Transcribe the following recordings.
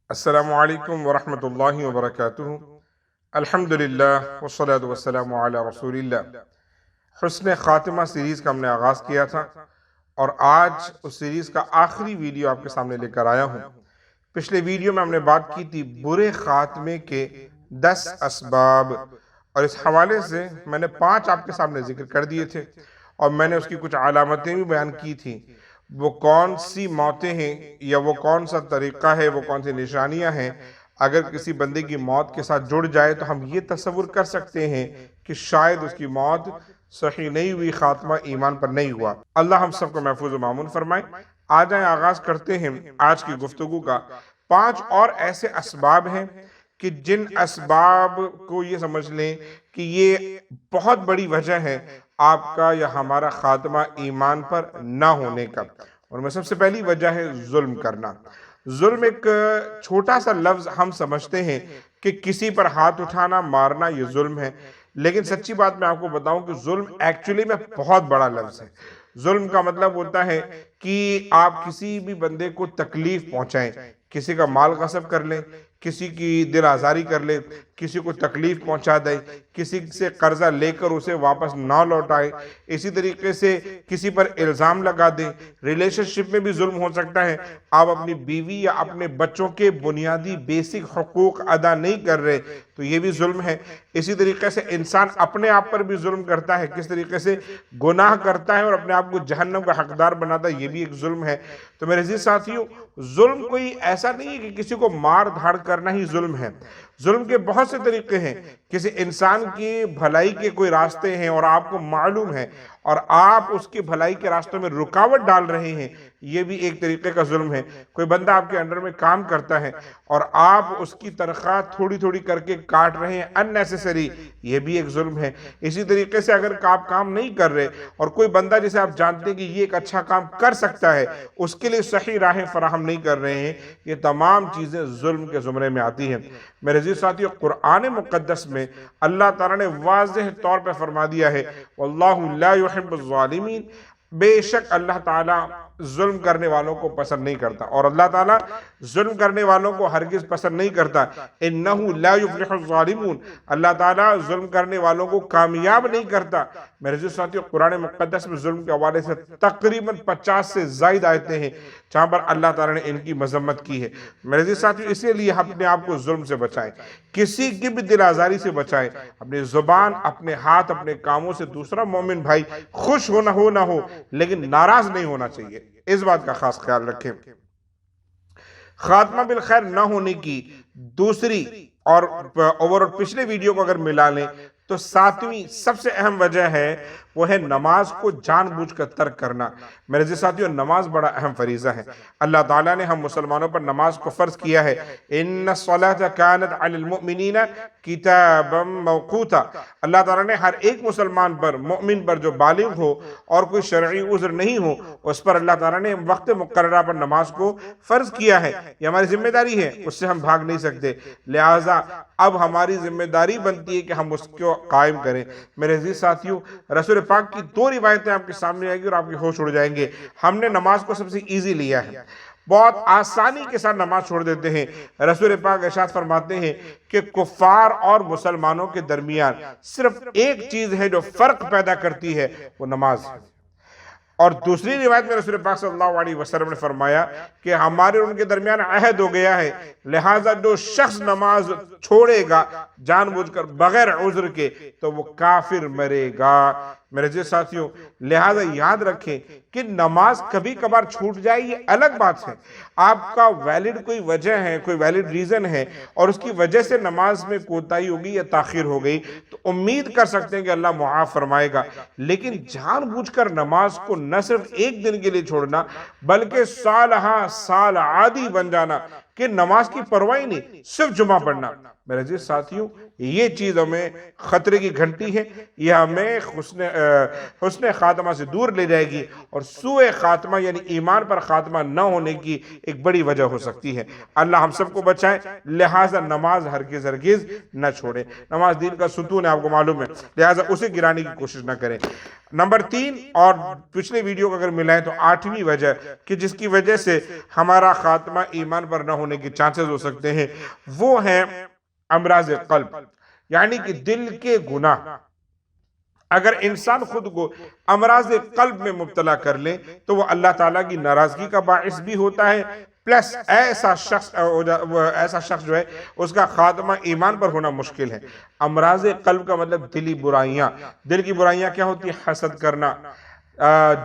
السلام علیکم ورحمۃ اللہ وبرکاتہ۔ الحمدللہ والصلاة والسلام علی رسول اللہ۔ حسن خاتمہ سیریز کا ہم نے آغاز کیا تھا اور آج اس سیریز کا آخری ویڈیو آپ کے سامنے لے کر آیا ہوں۔ پچھلے ویڈیو میں ہم نے بات کی تھی برے خاتمے کے 10 اسباب، اور اس حوالے سے میں نے 5 آپ کے سامنے ذکر کر دیے تھے، اور میں نے اس کی کچھ علامتیں بھی بیان کی تھیں۔ وہ کون سی موتیں ہیں یا وہ کون سا طریقہ ہے، وہ کون سی نشانیاں ہیں، اگر کسی بندے کی موت کے ساتھ جڑ جائے تو ہم یہ تصور کر سکتے ہیں کہ شاید اس کی موت صحیح نہیں ہوئی، خاتمہ ایمان پر نہیں ہوا۔ اللہ ہم سب کو محفوظ و مامون فرمائے۔ آ جائیں، آغاز کرتے ہیں آج کی گفتگو کا۔ 5 اور ایسے اسباب ہیں کہ جن اسباب کو یہ سمجھ لیں کہ یہ بہت بڑی وجہ ہے آپ کا یا ہمارا خاتمہ ایمان پر نہ ہونے کا۔ اور میں سب سے پہلی وجہ ہے ظلم کرنا۔ ظلم ایک چھوٹا سا لفظ ہم سمجھتے ہیں کہ کسی پر ہاتھ اٹھانا، مارنا، یہ ظلم ہے، لیکن سچی بات میں آپ کو بتاؤں کہ ظلم ایکچولی میں بہت بڑا لفظ ہے۔ ظلم کا مطلب ہوتا ہے کہ آپ کسی بھی بندے کو تکلیف پہنچائیں، کسی کا مال غصب کر لیں، کسی کی دل آزاری کر لیں، کسی کو تکلیف پہنچا دیں، کسی سے قرضہ لے کر اسے واپس نہ لوٹائیں، اسی طریقے سے کسی پر الزام لگا دیں۔ ریلیشن شپ میں بھی ظلم ہو سکتا ہے، آپ اپنی بیوی یا اپنے بچوں کے بنیادی بیسک حقوق ادا نہیں کر رہے تو یہ بھی ظلم ہے۔ اسی طریقے سے انسان اپنے آپ پر بھی ظلم کرتا ہے، کس طریقے سے گناہ کرتا ہے اور اپنے آپ کو جہنم کا حقدار بناتا ہے، یہ بھی ایک ظلم ہے۔ تو میرے عزیز ساتھیوں، ظلم کوئی ایسا نہیں ہے کہ کسی کو مار دھاڑ کرنا ہی ظلم ہے۔ ظلم کے بہت سے طریقے ہیں۔ کسی انسان کی بھلائی کے کوئی راستے ہیں اور آپ کو معلوم ہے اور آپ اس کی بھلائی کے راستوں میں رکاوٹ ڈال رہے ہیں، یہ بھی ایک طریقے کا ظلم ہے۔ کوئی بندہ آپ کے انڈر میں کام کرتا ہے اور آپ اس کی تنخواہ تھوڑی تھوڑی کر کے کاٹ رہے ہیں unnecessary، یہ بھی ایک ظلم ہے۔ اسی طریقے سے اگر آپ کام نہیں کر رہے اور کوئی بندہ جسے آپ جانتے ہیں کہ یہ ایک اچھا کام کر سکتا ہے، اس کے لیے صحیح راہیں فراہم نہیں کر رہے ہیں، یہ تمام چیزیں ظلم کے زمرے میں آتی ہیں۔ میرے عزیز ساتھیو، قرآن مقدس میں اللہ تعالیٰ نے واضح طور پہ فرما دیا ہے واللہ لا يحب الظالمین، بے شک اللہ تعالیٰ ظلم کرنے والوں کو پسند نہیں کرتا، اور اللہ تعالیٰ ظلم کرنے والوں کو ہرگز پسند نہیں کرتا۔ انہو لا یفلح الظالمون، اللہ تعالیٰ ظلم کرنے والوں کو کامیاب نہیں کرتا۔ میرے عزیز ساتھیو، قرآن مقدس میں ظلم کے حوالے سے تقریباً 50 سے زائد آیتیں ہیں جہاں پر اللہ تعالیٰ نے ان کی مذمت کی ہے۔ میرے عزیز ساتھیو، اسی لیے اپنے آپ کو ظلم سے بچائیں، کسی کی بھی دل آزاری سے بچائیں، اپنی زبان، اپنے ہاتھ، اپنے کاموں سے دوسرا مومن بھائی خوش ہو نہ ہو لیکن ناراض نہیں ہونا چاہیے، اس بات کا خاص خیال رکھیں۔ خاتمہ بالخیر نہ ہونے کی دوسری اور پچھلے ویڈیو کو اگر ملا لیں تو 7ویں سب سے اہم وجہ ہے، وہ ہے نماز کو جان بوجھ کر ترک کرنا۔ میرے عزیز ساتھیو، نماز بڑا اہم فریضہ ہے۔ اللہ تعالیٰ نے ہم مسلمانوں پر نماز کو فرض کیا ہے، ان الصلاۃ کانت علی المؤمنین کتابا موقوتا۔ اللہ تعالیٰ نے ہر ایک مسلمان پر، مؤمن پر جو بالغ ہو اور کوئی شرعی عذر نہیں ہو، اس پر اللہ تعالیٰ نے وقت مقررہ پر نماز کو فرض کیا ہے۔ یہ ہماری ذمہ داری ہے، اس سے ہم بھاگ نہیں سکتے، لہٰذا اب ہماری ذمہ داری بنتی ہے کہ ہم اس کو قائم کریں۔ میرے عزیز ساتھیو، رسول پاک کی 2 روایتیں آپ کے سامنے آئیں گی اور آپ کے ہوش اڑ جائیں گے۔ ہم نے نماز کو سب سے ایزی لیا ہے، بہت آسانی کے ساتھ نماز چھوڑ دیتے ہیں۔ رسول پاک ارشاد فرماتے ہیں کہ کفار اور مسلمانوں کے درمیان صرف ایک چیز ہے جو فرق پیدا کرتی ہے، وہ نماز ہے۔ اور دوسری روایت میں رسول پاک صلی اللہ علیہ وسلم نے فرمایا کہ ہمارے اور ان کے درمیان عہد ہو گیا ہے، لہٰذا جو شخص نماز چھوڑے گا جان بوجھ کر بغیر عذر کے تو وہ کافر مرے گا۔ میرے عزیز ساتھیوں، لہٰذا یاد رکھیں کہ نماز کبھی کبھار چھوٹ جائے یہ الگ بات ہے، آپ کا ویلڈ کوئی وجہ ہے، کوئی ویلڈ ریزن ہے اور اس کی وجہ سے نماز میں کوتاہی ہوگی یا تاخیر ہو گئی تو امید کر سکتے ہیں کہ اللہ معاف فرمائے گا۔ لیکن جان بوجھ کر نماز کو نہ صرف ایک دن کے لیے چھوڑنا بلکہ سال ہاں سال عادی بن جانا کہ نماز کی پرواہ نہیں، صرف جمعہ پڑھنا، میرے عزیز ساتھیوں، یہ چیز ہمیں خطرے کی گھنٹی ہے، یہ ہمیں حسن خاتمہ سے دور لے جائے گی، اور سوء خاتمہ یعنی ایمان پر خاتمہ نہ ہونے کی ایک بڑی وجہ ہو سکتی ہے۔ اللہ ہم سب کو بچائے، لہٰذا نماز ہرگز نہ چھوڑے۔ نماز دین کا ستون ہے، آپ کو معلوم ہے، لہٰذا اسے گرانے کی کوشش نہ کریں۔ نمبر 3، اور پچھلے ویڈیو کو اگر ملائیں تو 8ویں وجہ کہ جس کی وجہ سے ہمارا خاتمہ ایمان پر نہ ہونے کے چانسز ہو سکتے ہیں، وہ ہیں امراض قلب، یعنی کہ دل کے گناہ۔ اگر انسان خود کو امراض قلب میں مبتلا کر لے تو وہ اللہ تعالیٰ کی ناراضگی کا باعث بھی ہوتا ہے، پلس ایسا شخص جو ہے اس کا خاتمہ ایمان پر ہونا مشکل ہے۔ امراض قلب کا مطلب دلی برائیاں۔ دل کی برائیاں کیا ہوتی ہیں؟ حسد کرنا،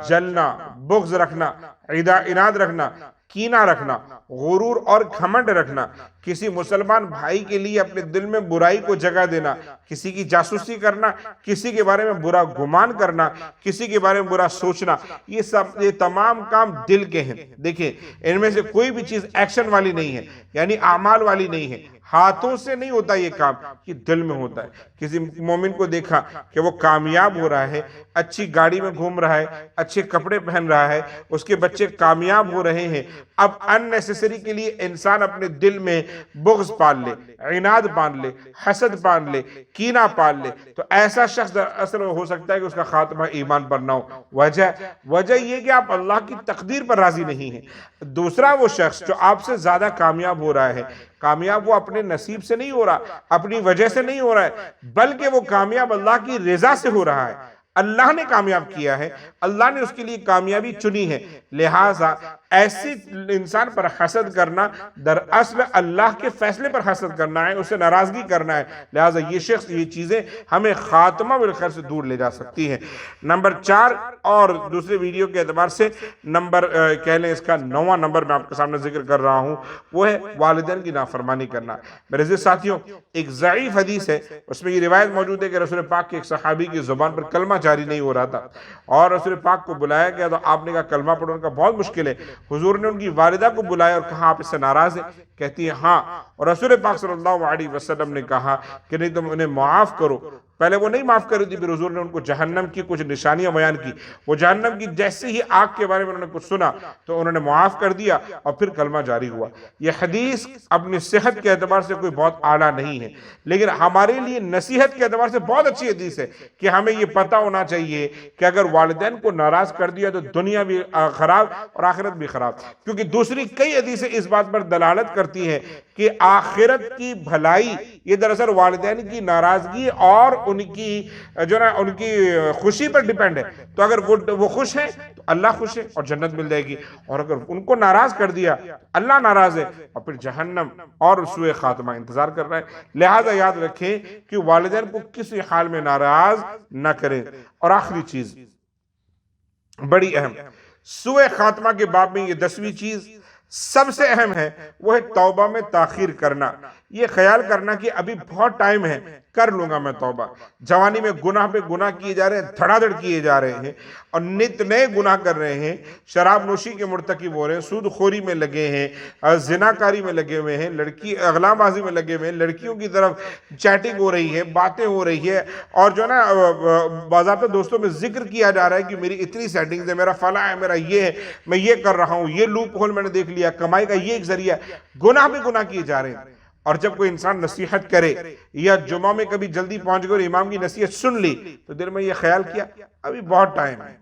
جلنا، بغض رکھنا، عناد رکھنا، کینہ رکھنا، غرور اور گھمنڈ رکھنا، کسی مسلمان بھائی کے لیے اپنے دل میں برائی کو جگہ دینا، کسی کی جاسوسی کرنا، کسی کے بارے میں برا گمان کرنا، کسی کے بارے میں برا سوچنا، یہ تمام کام دل کے ہیں۔ دیکھیں، ان میں سے کوئی بھی چیز ایکشن والی نہیں ہے، یعنی اعمال والی نہیں ہے، ہاتھوں سے نہیں ہوتا یہ کام، یہ دل میں ہوتا ہے۔ کسی مومن کو دیکھا کہ وہ کامیاب ہو رہا ہے، اچھی گاڑی میں گھوم رہا ہے، اچھے کپڑے پہن رہا ہے، اس کے بچے کامیاب ہو رہے ہیں، اب اننیسیسری کے لیے انسان اپنے دل میں بغض پال لے، عناد پال لے، حسد پال لے، کینہ پال لے، تو ایسا شخص اصل میں ہو سکتا ہے کہ اس کا خاتمہ ایمان پر نہ ہو۔ وجہ یہ کہ آپ اللہ کی تقدیر پر راضی نہیں ہیں۔ دوسرا وہ شخص جو آپ سے زیادہ کامیاب ہو رہا ہے، کامیاب وہ اپنے نصیب سے نہیں ہو رہا، اپنی وجہ سے نہیں ہو رہا ہے، بلکہ وہ کامیاب اللہ کی رضا سے ہو رہا ہے۔ اللہ نے کامیاب کیا ہے، اللہ نے اس کے لیے کامیابی چنی ہے، لہٰذا ایسے انسان پر حسد کرنا دراصل اللہ کے فیصلے پر حسد کرنا ہے، اسے ناراضگی کرنا ہے، لہٰذا یہ شخص یہ چیزیں ہمیں خاتمہ بالخیر سے دور لے جا سکتی ہیں۔ نمبر 4، اور دوسرے ویڈیو کے اعتبار سے کہہ لیں اس کا 9واں نمبر میں آپ کے سامنے ذکر کر رہا ہوں، وہ ہے والدین کی نافرمانی کرنا۔ میرے عزیز ساتھیوں، ایک ضعیف حدیث ہے، اس میں یہ روایت موجود ہے کہ رسول پاک کے ایک صحابی کی زبان پر کلمہ جاری نہیں ہو رہا تھا، اور رسول پاک کو بلایا گیا تو آپ نے کہا کلمہ پڑھو، ان کا بہت مشکل ہے۔ حضور نے ان کی والدہ کو بلایا اور کہا آپ اس سے ناراض ہیں؟ کہتی ہے ہاں، اور رسول پاک صلی اللہ علیہ وسلم نے کہا کہ نہیں، تم انہیں معاف کرو۔ پہلے وہ نہیں معاف کر رہی تھی، پھر حضور نے ان کو جہنم کی کچھ نشانیاں بیان کی، وہ جہنم کی جیسے ہی آگ کے بارے میں انہوں نے کچھ سنا تو انہوں نے معاف کر دیا اور پھر کلمہ جاری ہوا۔ یہ حدیث اپنی صحت کے اعتبار سے کوئی بہت اعلیٰ نہیں ہے، لیکن ہمارے لیے نصیحت کے اعتبار سے بہت اچھی حدیث ہے کہ ہمیں یہ پتہ ہونا چاہیے کہ اگر والدین کو ناراض کر دیا تو دنیا بھی خراب اور آخرت بھی خراب، کیونکہ دوسری کئی حدیثیں اس بات پر دلالت کرتی ہیں کہ آخرت کی بھلائی یہ دراصل والدین کی ناراضگی اور ان کی خوشی پر ڈیپینڈ ہے۔ تو اگر وہ خوش ہیں تو اللہ خوش ہے اور جنت مل جائے گی، اور اگر ان کو ناراض کر دیا اللہ ناراض ہے اور پھر جہنم اور سوء خاتمہ انتظار کر رہا ہے۔ لہٰذا یاد رکھیں کہ والدین کو کسی حال میں ناراض نہ کریں۔ اور آخری چیز بڑی اہم، سوء خاتمہ کے باب میں یہ 10ویں چیز سب سے اہم ہے، وہ ہے توبہ میں تاخیر کرنا۔ یہ خیال کرنا کہ ابھی بہت ٹائم ہے، کر لوں گا میں توبہ۔ جوانی میں گناہ پہ گناہ کیے جا رہے ہیں، دھڑا دھڑ کیے جا رہے ہیں، اور نت نئے گناہ کر رہے ہیں، شراب نوشی کے مرتکب ہو رہے ہیں، سود خوری میں لگے ہیں، زناکاری میں لگے ہوئے ہیں، اغلا بازی میں لگے ہوئے ہیں، لڑکیوں کی طرف چیٹنگ ہو رہی ہے، باتیں ہو رہی ہے، اور جو نا باضابطہ دوستوں میں ذکر کیا جا رہا ہے کہ میری اتنی سیٹنگز ہے، میرا فلاں ہے، میرا یہ ہے، میں یہ کر رہا ہوں، یہ لوپ ہول میں نے دیکھ لیا، کمائی کا یہ ایک ذریعہ، گناہ پہ گناہ کیے جا رہے ہیں۔ اور جب کوئی انسان نصیحت کرے یا جمعہ میں کبھی جلدی پہنچ گئے اور امام کی نصیحت سن لی تو دل میں یہ خیال کیا ابھی بہت ٹائم ہے،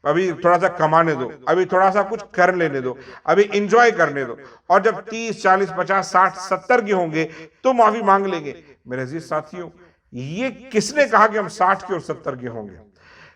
ابھی تھوڑا سا کمانے دو، ابھی تھوڑا سا کچھ کر لینے دو، ابھی انجوائے کرنے دو، اور جب 30 40 50 60 70 کے ہوں گے تو معافی مانگ لیں گے۔ میرے عزیز ساتھیوں، یہ کس نے کہا کہ ہم 60 کے اور 70 کے ہوں گے؟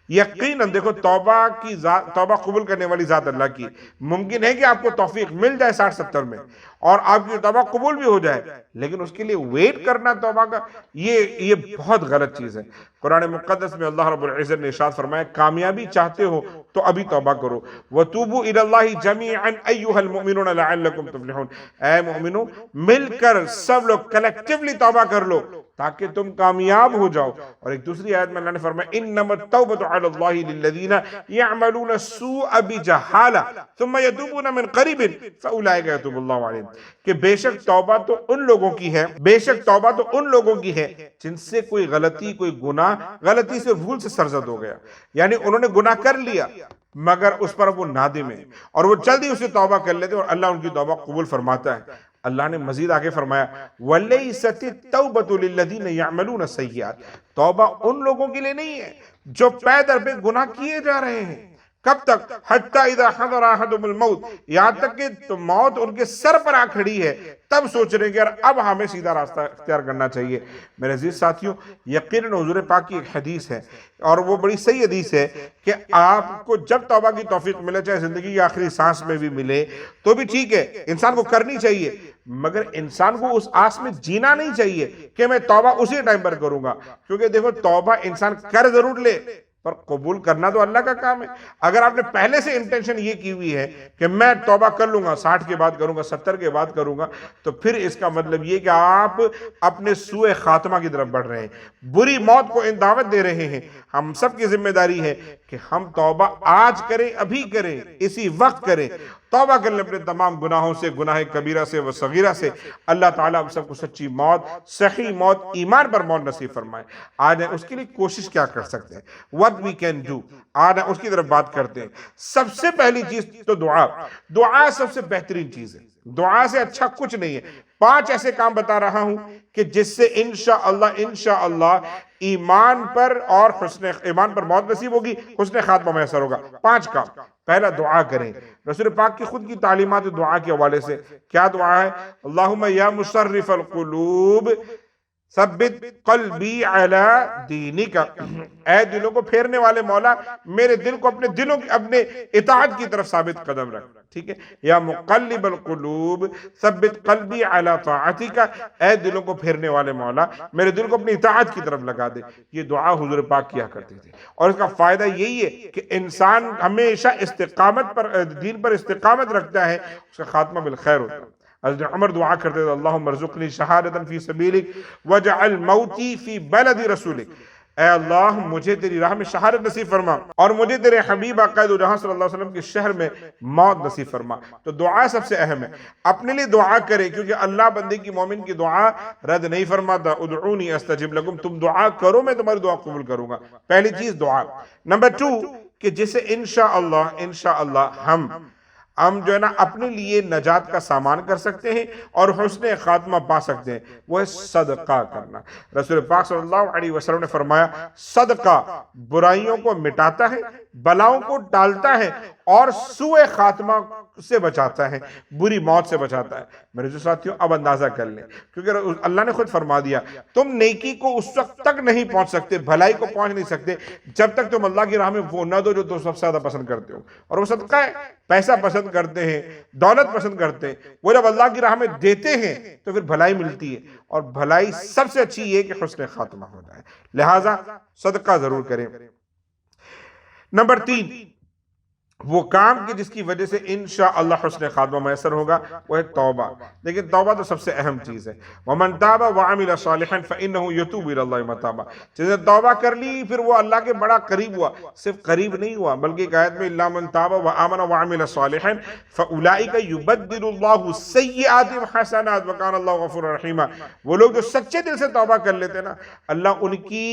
یقیناً دیکھو، توبہ قبول کرنے والی ذات اللہ کی، ممکن ہے کہ آپ کو توفیق مل جائے 60 70 میں اور آپ کی توبہ قبول بھی ہو جائے، لیکن اس کے لیے ویٹ کرنا توبہ کا یہ بہت غلط چیز ہے۔ قرآن مقدس میں اللہ رب العزت نے ارشاد فرمایا، کامیابی چاہتے ہو تو ابھی توبہ کرو، وَتُوبُوا إِلَى اللَّهِ جَمِيعًا أَيُّهَا الْمُؤْمِنُونَ لَعَلَّكُمْ تُفْلِحُونَ۔ اے مومنوں، مل کر سب لوگ کلیکٹیولی توبہ کر لو تاکہ تم کامیاب ہو جاؤ۔ اور ایک دوسری آیت میں اللہ نے فرمایا انما التوبۃ علی اللہ للذین یعملون السوء بجہالہ ثم یتوبون من قریب فاولئک یتوب اللہ علیہم، کہ بے شک توبہ تو ان لوگوں کی ہے، بے شک توبہ تو ان لوگوں کی ہے جن سے کوئی غلطی، کوئی گناہ، غلطی سے، بھول سے سرزد ہو گیا، یعنی انہوں نے گناہ کر لیا مگر اس پر وہ نادم ہے اور وہ جلدی اسے توبہ کر لیتے اور اللہ ان کی توبہ قبول فرماتا ہے۔ اللہ نے مزید آگے فرمایا وَلَيْسَتِ التَّوْبَةُ لِلَّذِينَ يَعْمَلُونَ السَّيِّئَاتِ، توبہ ان لوگوں کے لیے نہیں ہے جو پے در پہ گناہ کیے جا رہے ہیں۔ کب تک؟ حَتَّى إِذَا حَضَرَ أَحَدُهُمُ الْمَوْتِ، یہاں تک کہ موت ان کے سر پر آ کھڑی ہے، تب سوچ رہے ہیں کہ یار اب ہمیں سیدھا راستہ اختیار کرنا چاہیے۔ میرے عزیز ساتھیوں، یقیناً حضور پاک کی ایک حدیث ہے اور وہ بڑی صحیح حدیث ہے کہ آپ کو جب توبہ کی توفیق ملے، چاہے زندگی کی آخری سانس میں بھی ملے تو بھی ٹھیک ہے، انسان کو کرنی چاہیے، مگر انسان کو اس آس میں جینا نہیں چاہیے کہ میں توبہ اسی ٹائم پر کروں گا، کیونکہ دیکھو توبہ انسان کر ضرور لے پر قبول کرنا تو اللہ کا کام ہے۔ اگر آپ نے پہلے سے انٹینشن یہ کی ہوئی ہے کہ میں توبہ کر لوں گا، 60 کے بعد کروں گا، 70 کے بعد کروں گا، تو پھر اس کا مطلب یہ کہ آپ اپنے سوء خاتمہ کی طرف بڑھ رہے ہیں، بری موت کو دعوت دے رہے ہیں۔ ہم سب کی ذمہ داری ہے کہ ہم توبہ آج کریں، ابھی کریں، اسی وقت کریں، توبہ کر لیں اپنے تمام گناہوں سے، گناہ کبیرہ سے و صغیرہ سے۔ اللہ تعالیٰ ہم سب کو سچی موت، صحیح موت، ایمان پر موت نصیب فرمائے۔ آج ہم اس کے لیے کوشش کیا کر سکتے ہیں؟ what we can do، آج ہم اس کی طرف بات کرتے ہیں۔ سب سے پہلی چیز تو دعا، دعا سب سے بہترین چیز ہے، دعا سے اچھا کچھ نہیں ہے۔ 5 ایسے کام بتا رہا ہوں کہ جس سے انشاءاللہ ایمان پر اور ایمان پر موت نصیب ہوگی، حسن خاتمہ میسر ہوگا۔ 5 کام۔ پہلا، دعا کریں۔ رسول پاک کی خود کی تعلیمات دعا کے حوالے سے کیا دعا ہے؟ اللہم یا مصرف القلوب ثبت قلبی علی دینک، اے دلوں کو پھیرنے والے مولا میرے دل کو اپنے اطاعت کی طرف ثابت قدم رکھ، ٹھیک ہے؟ یا مقلب القلوب ثبت قلبی علی طاعتک، اے دلوں کو پھیرنے والے مولا میرے دل کو اپنی اطاعت کی طرف لگا دے۔ یہ دعا حضور پاک کیا کرتے تھے اور اس کا فائدہ یہی ہے کہ انسان ہمیشہ استقامت پر، دین پر استقامت رکھتا ہے، اس کا خاتمہ بالخیر ہوتا ہے۔ حضرت عمر دعا کرتے تھے اللہم ارزقنی شہادتا فی سبیلک وجعل موتی فی بلد رسولک، اے اللہ مجھے تیری راہ میں شہادت نصیب فرما اور مجھے تیرے حبیب قائد و جہاں صلی اللہ علیہ وسلم کے شہر میں موت نصیب فرما۔ تو دعا سب سے اہم ہے، اپنے لیے دعا کرے، کیونکہ اللہ بندے کی، مومن کی دعا رد نہیں فرماتا۔ ادعونی استجب لکم، تم دعا کرو میں تمہاری دعا قبول کروں گا۔ پہلی چیز دعا۔ نمبر 2 کہ جسے انشاءاللہ ہم جو ہے نا اپنے لیے نجات کا سامان کر سکتے ہیں اور حسن خاتمہ پا سکتے ہیں، وہ ہے صدقہ کرنا۔ رسول پاک صلی اللہ علیہ وسلم نے فرمایا صدقہ برائیوں کو مٹاتا ہے، بلاؤں کو ٹالتا ہے اور سوء خاتمہ سے بچاتا ہے، بری موت سے بچاتا ہے۔ میرے جو ساتھیوں، اب اندازہ کر لیں، کیونکہ اللہ نے خود فرما دیا تم نیکی کو اس وقت تک نہیں پہنچ سکتے، بھلائی کو پہنچ نہیں سکتے جب تک تم اللہ کی راہ میں وہ نہ دو جو تم سب سے زیادہ پسند کرتے ہو، اور وہ صدقہ ہے۔ پیسہ پسند کرتے ہیں، دولت پسند کرتے ہیں، وہ جب اللہ کی راہ میں دیتے ہیں تو پھر بھلائی ملتی ہے، اور بھلائی سب سے اچھی یہ کہ حسن خاتمہ ہو جائے، لہٰذا صدقہ ضرور کریں۔ نمبر 3 وہ کام کہ جس کی وجہ سے انشاءاللہ حسن خاتمہ میسر ہوگا، وہ ہے توبہ۔ لیکن توبہ تو سب سے اہم چیز ہے۔ وَمَن تَابَ وَعَمِلَ صَالِحًا فَإِنَّهُ يَتُوبُ إِلَى اللَّهِ مَتَابًا، جس نے توبہ کر لی پھر وہ اللہ کے بڑا قریب ہوا، صرف قریب نہیں ہوا بلکہ ایک آیت میں إِلَّا مَن تَابَ وَآمَنَ وَعَمِلَ صَالِحًا فَأُولَئِكَ يُبَدِّلُ اللَّهُ السَّيِّئَاتِ حَسَنَاتٍ وَكَانَ اللَّهُ غَفُورًا رَحِيمًا۔ وہ لوگ جو سچے دل سے توبہ کر لیتے نا، اللہ ان کی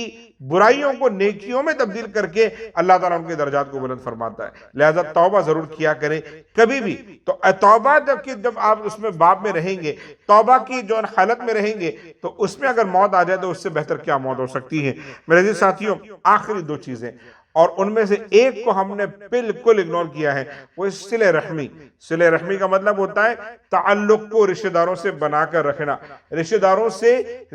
برائیوں کو نیکیوں میں تبدیل کر کے اللہ تعالیٰ ان کے درجات کو بلند فرماتا ہے۔ لہذا توبہ ضرور کیا کریں کبھی بھی۔ تو توبہ جب آپ اس میں باب میں رہیں گے، توبہ کی جو حالت میں رہیں گے، تو اس میں اگر موت آ جائے تو اس سے بہتر کیا موت ہو سکتی ہے۔ میرے عزیز ساتھیوں، آخری 2 چیزیں، اور ان میں سے ایک کو ہم نے بالکل اگنور کیا ہے، وہ صلہ رحمی۔ صلہ رحمی کا مطلب ہوتا ہے تعلق کو رشتہ داروں سے بنا کر رکھنا، رشتہ داروں سے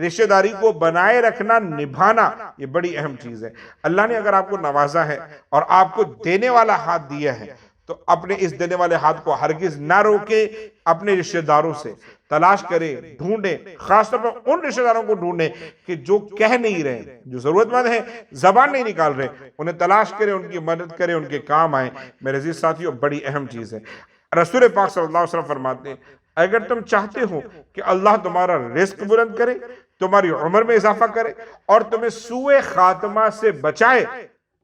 رشتہ داری کو بنائے رکھنا، نبھانا، یہ بڑی اہم چیز ہے۔ اللہ نے اگر آپ کو نوازا ہے اور آپ کو دینے والا ہاتھ دیا ہے تو اپنے اس دینے والے ہاتھ کو ہرگز نہ روکے، اپنے رشتہ داروں سے تلاش کریں، ڈھونڈیں، خاص طور پر ان رشتہ داروں کو ڈھونڈیں کہ جو کہہ نہیں رہے، جو ضرورت مند ہیں، زبان نہیں نکال رہے، انہیں تلاش کریں، ان کی مدد کریں، ان کے کام آئیں۔ میرے عزیز ساتھیوں، بڑی اہم چیز ہے۔ رسول پاک صلی اللہ علیہ وسلم فرماتے ہیں اگر تم چاہتے ہو کہ اللہ تمہارا رزق بلند کرے تمہاری عمر میں اضافہ کرے اور تمہیں سوء خاتمہ سے بچائے،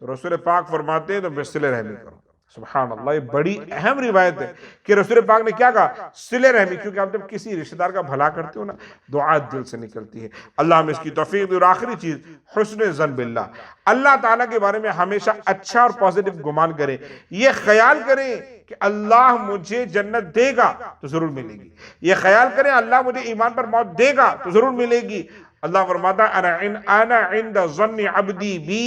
تو رسول پاک فرماتے ہیں تم صلہ رحمی کرو۔ سبحان اللہ، یہ بڑی اہم روایت ہے کہ رسول پاک نے کیا کہا؟ صلہ رحمی، کیونکہ آپ جب کسی رشتہ دار کا بھلا کرتے ہو نا، دعا دل سے نکلتی ہے۔ اللہ ہمیں اس کی توفیق دے۔ اور آخری چیز، حسن ظن باللہ، اللہ تعالیٰ کے بارے میں ہمیشہ اچھا اور پازیٹو گمان کریں، یہ خیال کریں کہ اللہ مجھے جنت دے گا تو ضرور ملے گی، یہ خیال کریں اللہ مجھے ایمان پر موت دے گا تو ضرور ملے گی۔ اللہ فرماتا ہے انا عند ظن عبدی بی،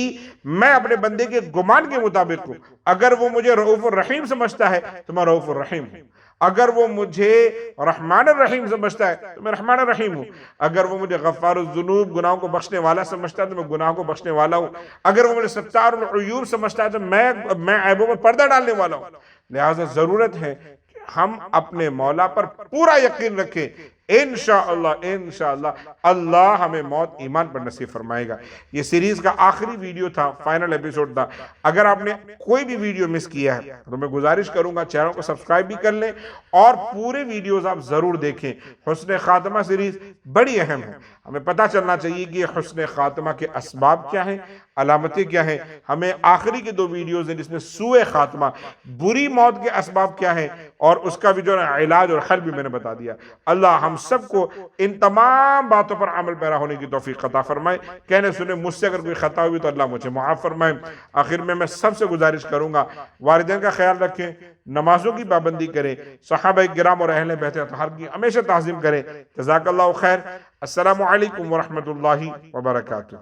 میں اپنے بندے کے گمان کے مطابق ہوں، اگر وہ مجھے رؤوف الرحیم سمجھتا ہے تو میں رؤوف الرحیم ہوں، اگر وہ مجھے رحمان الرحیم سمجھتا ہے تو میں رحمان الرحیم ہوں، اگر وہ مجھے غفار الذنوب گناہوں کو بخشنے والا سمجھتا ہے تو میں گناہوں کو بخشنے والا ہوں، اگر وہ مجھے ستار العیوب سمجھتا ہے تو میں عیبوں پر پردہ ڈالنے والا ہوں۔ لہٰذا ضرورت ہے کہ ہم اپنے مولا پر پورا یقین رکھیں، انشاءاللہ اللہ ہمیں موت ایمان پر نصیب فرمائے گا۔ یہ سیریز کا آخری ویڈیو تھا، فائنل ایپیسوڈ تھا۔ اگر آپ نے کوئی بھی ویڈیو مس کیا ہے تو میں گزارش کروں گا چینل کو سبسکرائب بھی کر لیں اور پورے ویڈیوز آپ ضرور دیکھیں۔ حسن خاتمہ سیریز بڑی اہم ہے، ہمیں پتہ چلنا چاہیے کہ حسن خاتمہ کے اسباب کیا ہیں، علامتیں کیا ہیں۔ ہمیں آخری کے 2 ویڈیوز ہیں جس میں سوء خاتمہ، بری موت کے اسباب کیا ہیں، اور اس کا بھی جو علاج اور حل بھی میں نے بتا دیا۔ اللہ ہم سب کو ان تمام باتوں پر عمل پیرا ہونے کی توفیق عطا فرمائے۔ کہنے سنے مجھ سے اگر کوئی خطا ہوئی تو اللہ مجھے معاف فرمائے۔ آخر میں سب سے گزارش کروں گا والدین کا خیال رکھیں، نمازوں کی پابندی کریں، صحابہ کرام اور اہل بیت اطہار کی ہمیشہ تعظیم کریں۔ جزاک اللہ خیر۔ السلام علیکم ورحمۃ اللہ وبرکاتہ۔